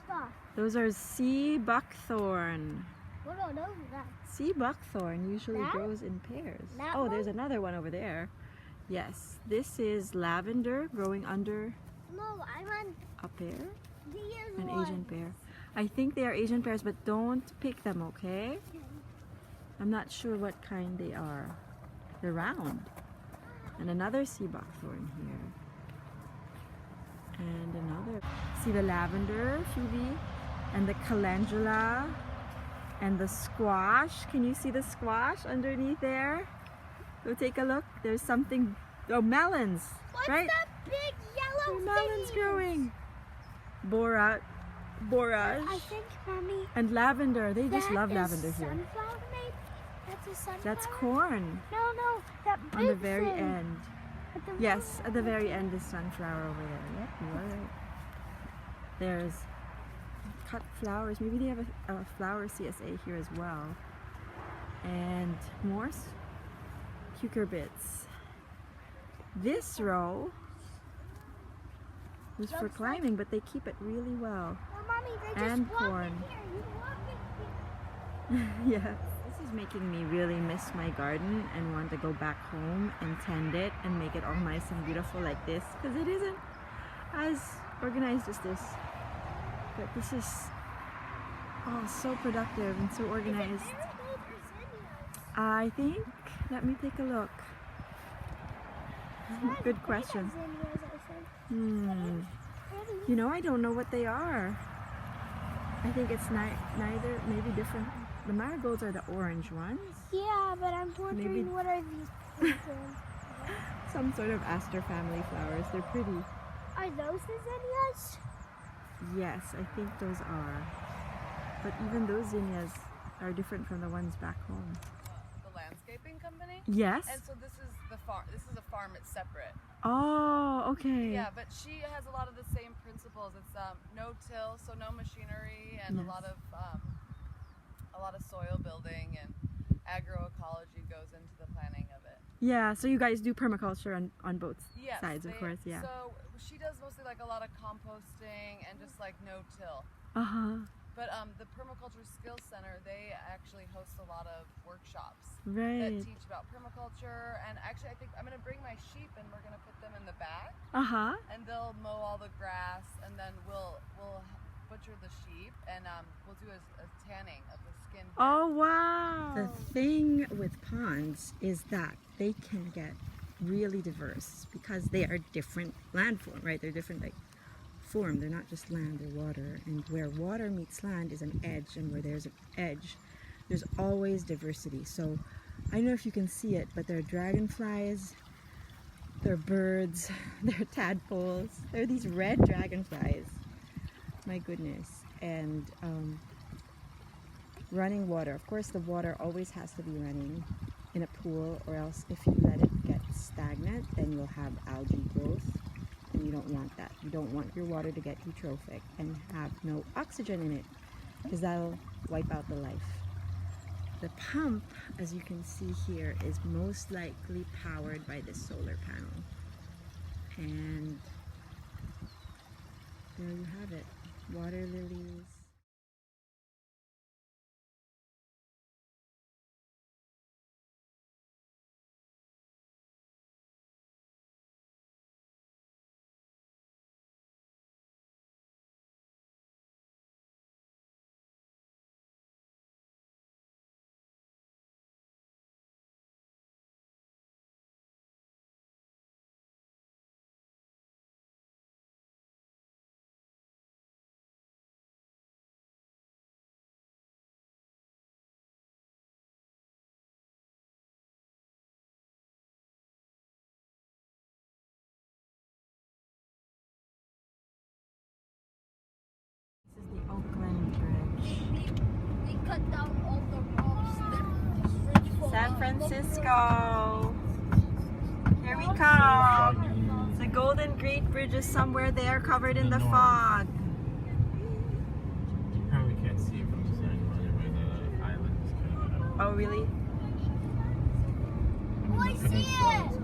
stuff. Those are sea buckthorn. What are those? Sea buckthorn usually That? grows in pairs. That Oh, one? there's another one over there. Yes, this is lavender growing under No, I want a pear, these an ones. Asian pear. I think they are Asian pears, but don't pick them, okay? I'm not sure what kind they are. They're round. And another sea buckthorn here. And another. See the lavender, Phoebe? And the calendula. And the squash. Can you see the squash underneath there? Go take a look. There's something. Oh, melons. What's right? that big yellow There are melons thing? growing. Borage. I think, Mommy, And lavender. They just that love is lavender here. sunflower, maybe? That's a sunflower? That's corn. No, that big On the very thing. end. At the Yes, at the very end is sunflower over there. Yep, you are right. There's cut flowers. Maybe they have a flower CSA here as well. And more cucurbits. This row was for climbing, but they keep it really well. Well, Mommy, they just And walk corn. in here. You walk in here. Yes. This is making me really miss my garden and want to go back home and tend it and make it all nice and beautiful like this, because it isn't as organized as this. But this is so productive and so organized. Is it marigold or zinnias? I think, let me take a look. Good question. Zinnias, I think. You know, I don't know what they are. I think it's neither, maybe different. The marigolds are the orange ones. Yeah, but I'm wondering Maybe- what are these pink ones? Some sort of aster family flowers. They're pretty. Are those the zinnias? Yes, I think those are. But even those zinnias are different from the ones back home. The landscaping company. Yes? And so this is the farm. This is a farm. It's separate. Oh, okay. Yeah, but she has a lot of the same principles. It's no-till, so no machinery, and Yes. a lot of soil building and agroecology goes into the planning of it. Yeah, so you guys do permaculture on both Yes, sides, of course, yeah. So she does mostly like a lot of composting and just like no-till. Uh-huh. But the Permaculture Skills Center, they actually host a lot of workshops that Right. teach about permaculture. And actually, I think I'm going to bring my sheep and we're going to put them in the back, Uh-huh. and they'll mow all the grass, and then we'll butcher the sheep, and we'll do a tanning of the skin. Oh, wow. The thing with ponds is that they can get really diverse because they are different landform, right? They're different like form. They're not just land, they're water. And where water meets land is an edge, and where there's an edge, there's always diversity. So I don't know if you can see it, but there are dragonflies, there are birds, there are tadpoles, there are these red dragonflies. My goodness. And running water. Of course, the water always has to be running in a pool, or else if you let it get stagnant, then you'll have algae growth, and you don't want that. You don't want your water to get eutrophic and have no oxygen in it, because that'll wipe out the life. The pump, as you can see here, is most likely powered by this solar panel. And there you have it. Water lilies. This is the Oakland Bridge. We cut down all the rocks that bridge for San Francisco. Here we come. The Golden Gate Bridge is somewhere there, covered in the fog. You probably can't see it from the side where the island is kind of. Oh, really? Oh, I see it!